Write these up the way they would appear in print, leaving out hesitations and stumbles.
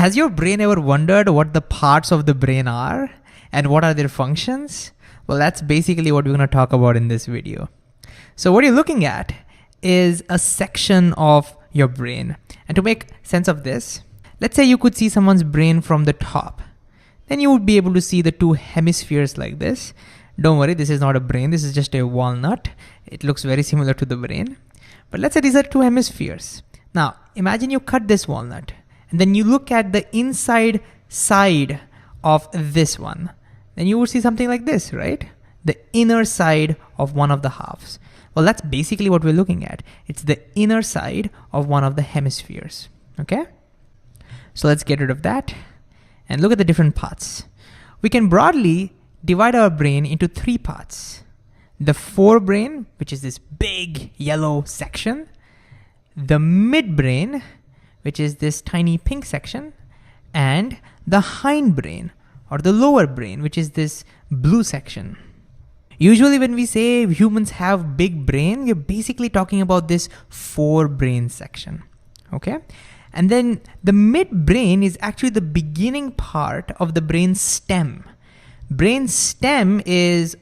Has your brain ever wondered what the parts of the brain are and what are their functions? Well, that's basically what we're going to talk about in this video. So what you're looking at is a section of your brain. And to make sense of this, let's say you could see someone's brain from the top. Then you would be able to see the two hemispheres like this. Don't worry, this is not a brain, this is just a walnut. It looks very similar to the brain. But let's say these are two hemispheres. Now, imagine you cut this walnut, and then you look at the inside side of this one. Then you would see something like this, right? The inner side of one of the halves. Well, that's basically what we're looking at. It's the inner side of one of the hemispheres, okay? So let's get rid of that and look at the different parts. We can broadly divide our brain into three parts. The forebrain, which is this big yellow section. The midbrain, which is this tiny pink section. And the hindbrain, or the lower brain, which is this blue section. Usually when we say humans have big brain, we're basically talking about this forebrain section, okay? And then the midbrain is actually the beginning part of the brain stem. Brain stem is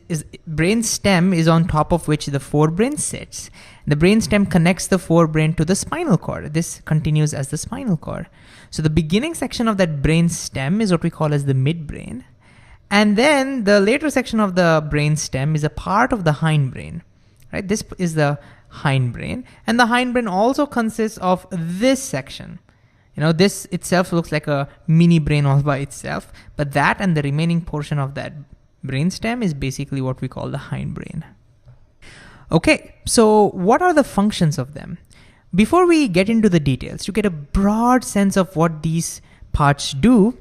on top of which the forebrain sits. The brain stem connects the forebrain to the spinal cord. This continues as the spinal cord. So the beginning section of that brain stem is what we call as the midbrain. And then the later section of the brain stem is a part of the hindbrain, right? This is the hindbrain. And the hindbrain also consists of this section. You know, this itself looks like a mini brain all by itself, but that and the remaining portion of that brainstem is basically what we call the hindbrain. Okay, so what are the functions of them? Before we get into the details, to get a broad sense of what these parts do,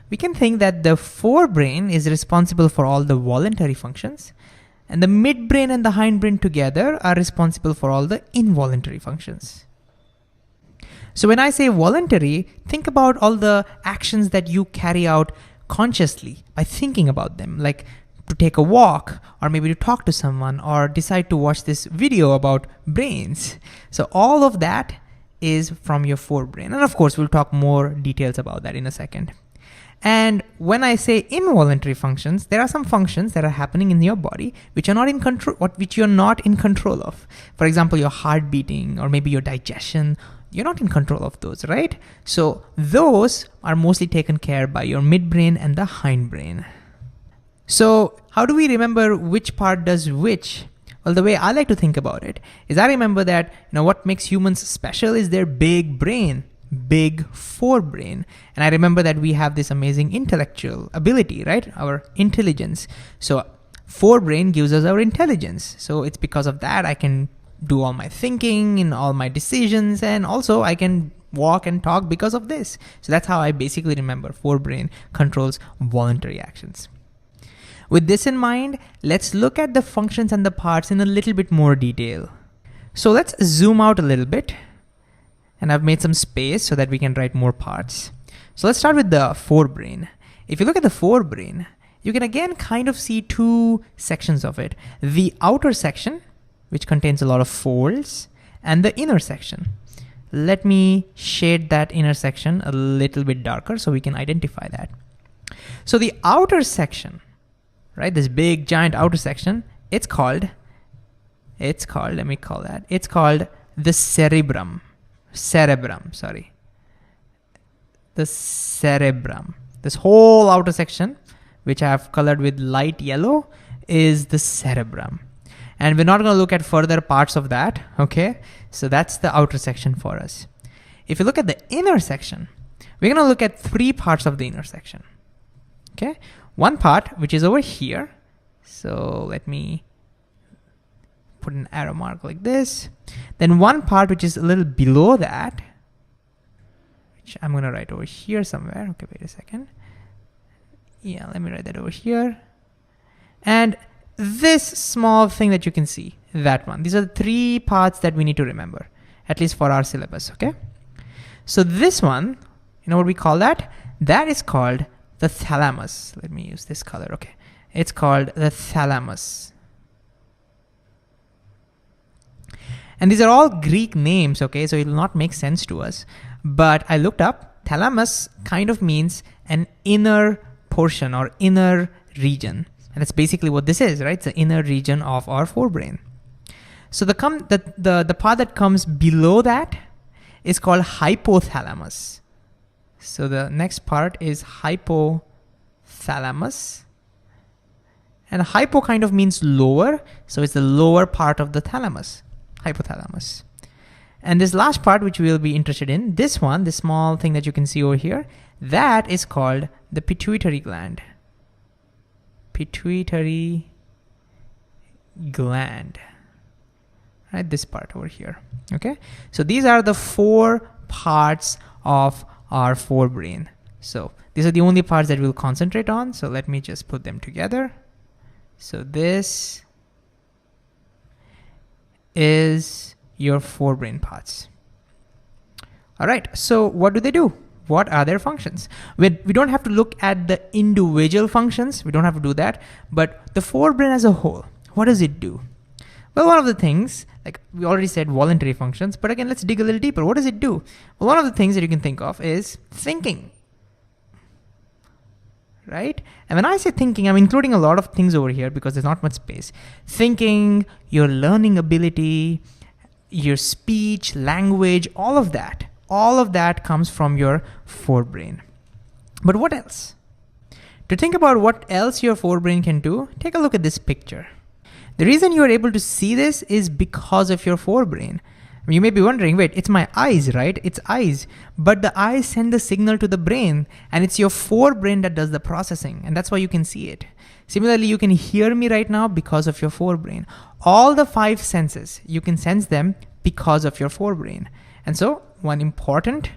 we can think that the forebrain is responsible for all the voluntary functions, and the midbrain and the hindbrain together are responsible for all the involuntary functions. So when I say voluntary, think about all the actions that you carry out consciously by thinking about them, like to take a walk, or maybe to talk to someone, or decide to watch this video about brains. So all of that is from your forebrain. And of course, we'll talk more details about that in a second. And when I say involuntary functions, there are some functions that are happening in your body which are not in control, which you're not in control of. For example, your heart beating, or maybe your digestion. You're not in control of those, right? So those are mostly taken care by your midbrain and the hindbrain. So how do we remember which part does which? Well, the way I like to think about it is I remember that, what makes humans special is their big brain, big forebrain. And I remember that we have this amazing intellectual ability, right? Our intelligence. So forebrain gives us our intelligence. So it's because of that I can do all my thinking and all my decisions, and also I can walk and talk because of this. So that's how I basically remember forebrain controls voluntary actions. With this in mind, let's look at the functions and the parts in a little bit more detail. So let's zoom out a little bit, and I've made some space so that we can write more parts. So let's start with the forebrain. If you look at the forebrain, you can again kind of see two sections of it. The outer section, which contains a lot of folds, and the inner section. Let me shade that inner section a little bit darker so we can identify that. So the outer section, right, this big giant outer section, it's called the cerebrum. The cerebrum. This whole outer section, which I have colored with light yellow, is the cerebrum. And we're not going to look at further parts of that, okay? So that's the outer section for us. If you look at the inner section, we're going to look at three parts of the inner section, okay? One part, which is over here. So let me put an arrow mark like this. Then one part, which is a little below that, which I'm going to write over here somewhere. Okay, wait a second. Yeah, let me write that over here. And this small thing that you can see, that one. These are the three parts that we need to remember, at least for our syllabus, okay? So this one, you know what we call that? That is called the thalamus. Let me use this color, okay. It's called the thalamus. And these are all Greek names, okay? So it will not make sense to us. But I looked up thalamus kind of means an inner portion or inner region. And that's basically what this is, right? It's the inner region of our forebrain. So the part that comes below that is called hypothalamus. So the next part is hypothalamus. And hypo kind of means lower, so it's the lower part of the thalamus, hypothalamus. And this last part, which we'll be interested in, this one, this small thing that you can see over here, that is called the pituitary gland. Pituitary gland, right? This part over here, okay? So these are the 4 parts of our forebrain. So these are the only parts that we'll concentrate on. So let me just put them together. So this is your forebrain parts. All right, so what do they do? What are their functions? We don't have to look at the individual functions. We don't have to do that. But the forebrain as a whole, what does it do? Well, one of the things, like we already said, voluntary functions. But again, let's dig a little deeper. What does it do? Well, one of the things that you can think of is thinking. Right? And when I say thinking, I'm including a lot of things over here because there's not much space. Thinking, your learning ability, your speech, language, all of that comes from your forebrain. But what else? To think about what else your forebrain can do, take a look at this picture. The reason you are able to see this is because of your forebrain. You may be wondering, wait, it's my eyes, right? It's eyes. But the eyes send the signal to the brain, and it's your forebrain that does the processing, and that's why you can see it. Similarly, you can hear me right now because of your forebrain. All the 5 senses, you can sense them because of your forebrain. And so one important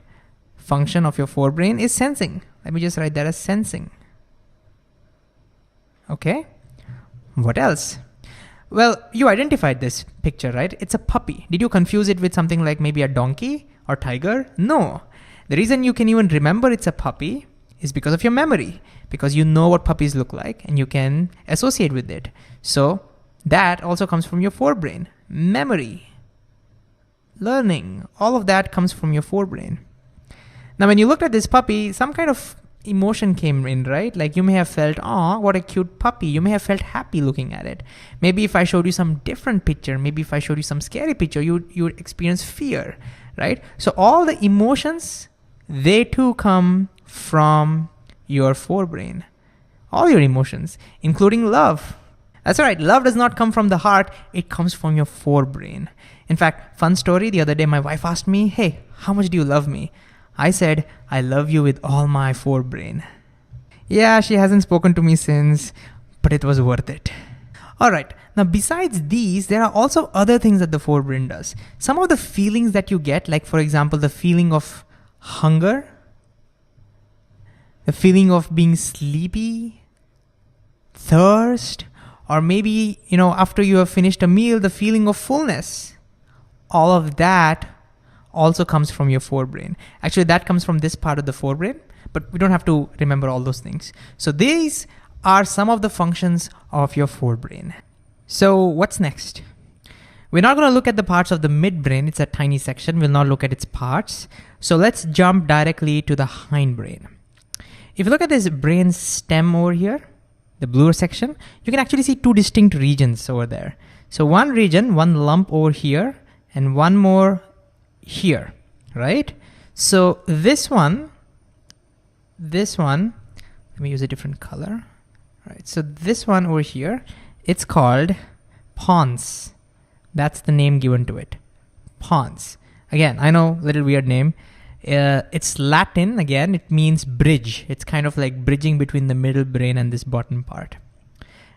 function of your forebrain is sensing. Let me just write that as sensing. Okay, what else? Well, you identified this picture, right? It's a puppy. Did you confuse it with something like maybe a donkey or tiger? No. The reason you can even remember it's a puppy is because of your memory, because you know what puppies look like and you can associate with it. So that also comes from your forebrain. Memory, learning, all of that comes from your forebrain. Now, when you looked at this puppy, some kind of emotion came in, right? Like you may have felt, oh, what a cute puppy. You may have felt happy looking at it. Maybe if I showed you some different picture, maybe if I showed you some scary picture, you would experience fear, right? So all the emotions, they too come from your forebrain. All your emotions, including love. That's right, love does not come from the heart, it comes from your forebrain. In fact, fun story, the other day my wife asked me, hey, how much do you love me? I said, I love you with all my forebrain. Yeah, she hasn't spoken to me since, but it was worth it. All right, now besides these, there are also other things that the forebrain does. Some of the feelings that you get, like for example, the feeling of hunger, the feeling of being sleepy, thirst, or maybe, after you have finished a meal, the feeling of fullness. All of that also comes from your forebrain. Actually, that comes from this part of the forebrain, but we don't have to remember all those things. So these are some of the functions of your forebrain. So what's next? We're not going to look at the parts of the midbrain. It's a tiny section. We'll not look at its parts. So let's jump directly to the hindbrain. If you look at this brain stem over here, the bluer section, you can actually see 2 distinct regions over there. So one region, one lump over here, and one more here, right? So this one, let me use a different color. All right, so this one over here, it's called pons. That's the name given to it, pons. Again, I know, little weird name. It's Latin, again, it means bridge. It's kind of like bridging between the middle brain and this bottom part.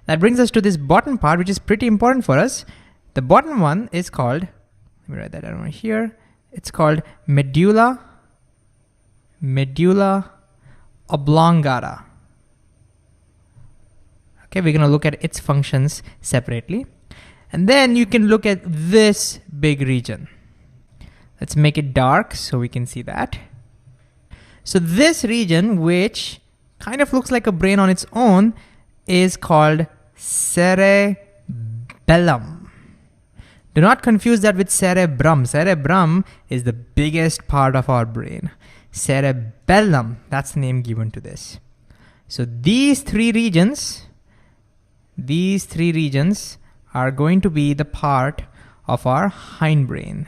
That brings us to this bottom part, which is pretty important for us. The bottom one is called, let me write that down right here. It's called medulla oblongata. Okay, we're gonna look at its functions separately. And then you can look at this big region. Let's make it dark so we can see that. So this region, which kind of looks like a brain on its own, is called cerebellum. Do not confuse that with cerebrum. Cerebrum is the biggest part of our brain. cerebellum. That's the name given to this. So these three regions are going to be the part of our hindbrain.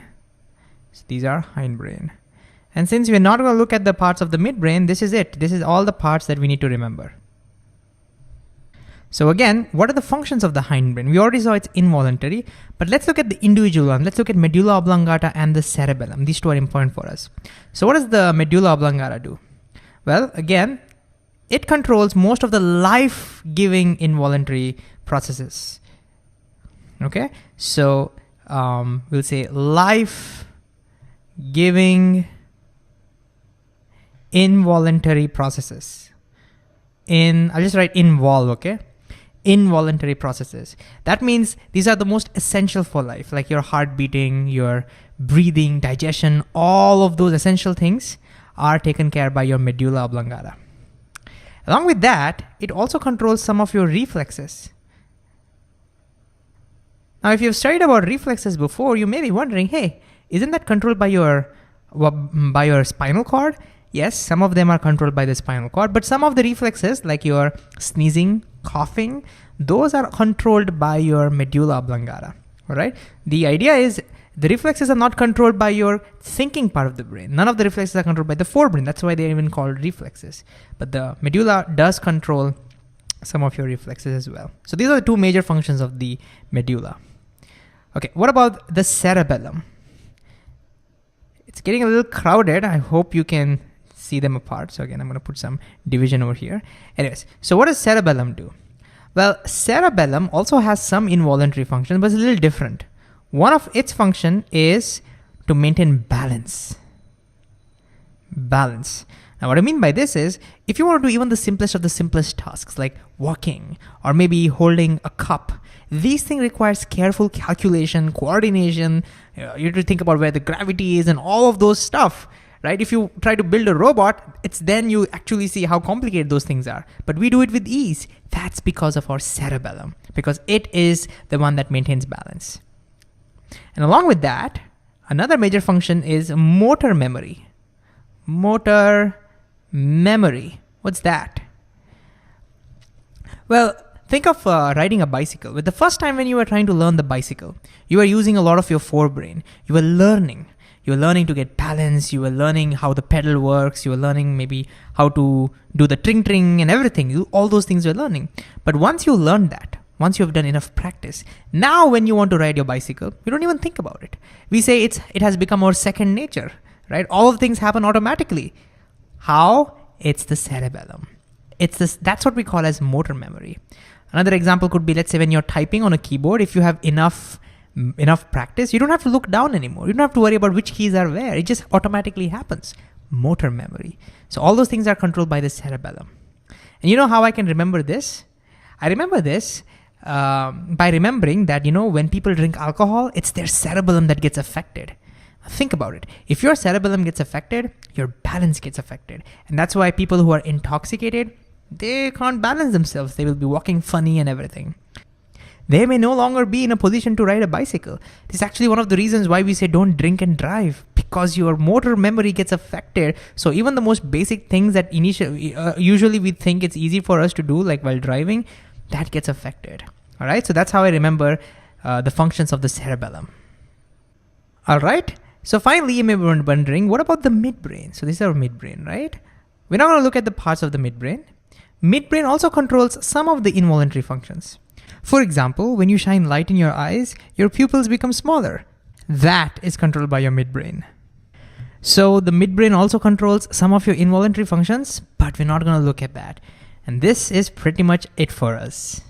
So these are hindbrain. And since we're not going to look at the parts of the midbrain, this is it. This is all the parts that we need to remember. So again, what are the functions of the hindbrain? We already saw it's involuntary, but let's look at the individual one. Let's look at medulla oblongata and the cerebellum. These two are important for us. So what does the medulla oblongata do? Well, again, it controls most of the life-giving involuntary processes. Okay, so we'll say life-giving involuntary processes. I'll just write involve, okay? Involuntary processes. That means these are the most essential for life, like your heart beating, your breathing, digestion, all of those essential things are taken care by your medulla oblongata. Along with that, it also controls some of your reflexes. Now, if you've studied about reflexes before, you may be wondering, hey, isn't that controlled by your spinal cord? Yes, some of them are controlled by the spinal cord, but some of the reflexes, like your sneezing, coughing, those are controlled by your medulla oblongata, all right? The idea is the reflexes are not controlled by your thinking part of the brain. None of the reflexes are controlled by the forebrain. That's why they're even called reflexes. But the medulla does control some of your reflexes as well. So these are the two major functions of the medulla. Okay, what about the cerebellum? It's getting a little crowded. I hope you can see them apart. So again, I'm going to put some division over here. Anyways, so what does cerebellum do? Well, cerebellum also has some involuntary function, but it's a little different. One of its function is to maintain balance. Balance. Now, what I mean by this is, if you want to do even the simplest of the simplest tasks, like walking or maybe holding a cup, these things requires careful calculation, coordination. You have to think about where the gravity is and all of those stuff. Right? If you try to build a robot, it's then you actually see how complicated those things are. But we do it with ease. That's because of our cerebellum, because it is the one that maintains balance. And along with that, another major function is motor memory. Motor memory. What's that? Well, think of riding a bicycle. With the first time when you were trying to learn the bicycle, you were using a lot of your forebrain. You were learning. You were learning to get balance. You were learning how the pedal works. You were learning maybe how to do the tring and everything. All those things you were learning. But once you learned that, once you've done enough practice, now when you want to ride your bicycle, you don't even think about it. We say it has become our second nature, right? All of things happen automatically. How? It's the cerebellum. That's what we call as motor memory. Another example could be, let's say when you're typing on a keyboard, if you have enough practice, you don't have to look down anymore. You don't have to worry about which keys are where. It just automatically happens. Motor memory. So all those things are controlled by the cerebellum. And you know how I can remember this? I remember this by remembering that, when people drink alcohol, it's their cerebellum that gets affected. Think about it. If your cerebellum gets affected, your balance gets affected. And that's why people who are intoxicated, they can't balance themselves. They will be walking funny and everything. They may no longer be in a position to ride a bicycle. This is actually one of the reasons why we say don't drink and drive, because your motor memory gets affected. So even the most basic things that usually we think it's easy for us to do, like while driving, that gets affected. All right. So that's how I remember the functions of the cerebellum. All right. So finally, you may be wondering, what about the midbrain? So this is our midbrain, right? We're not going to look at the parts of the midbrain. Midbrain also controls some of the involuntary functions. For example, when you shine light in your eyes, your pupils become smaller. That is controlled by your midbrain. So the midbrain also controls some of your involuntary functions, but we're not going to look at that. And this is pretty much it for us.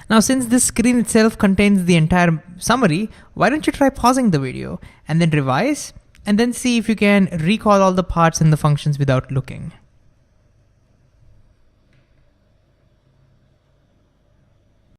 Now, since this screen itself contains the entire summary, why don't you try pausing the video and then revise and then see if you can recall all the parts and the functions without looking.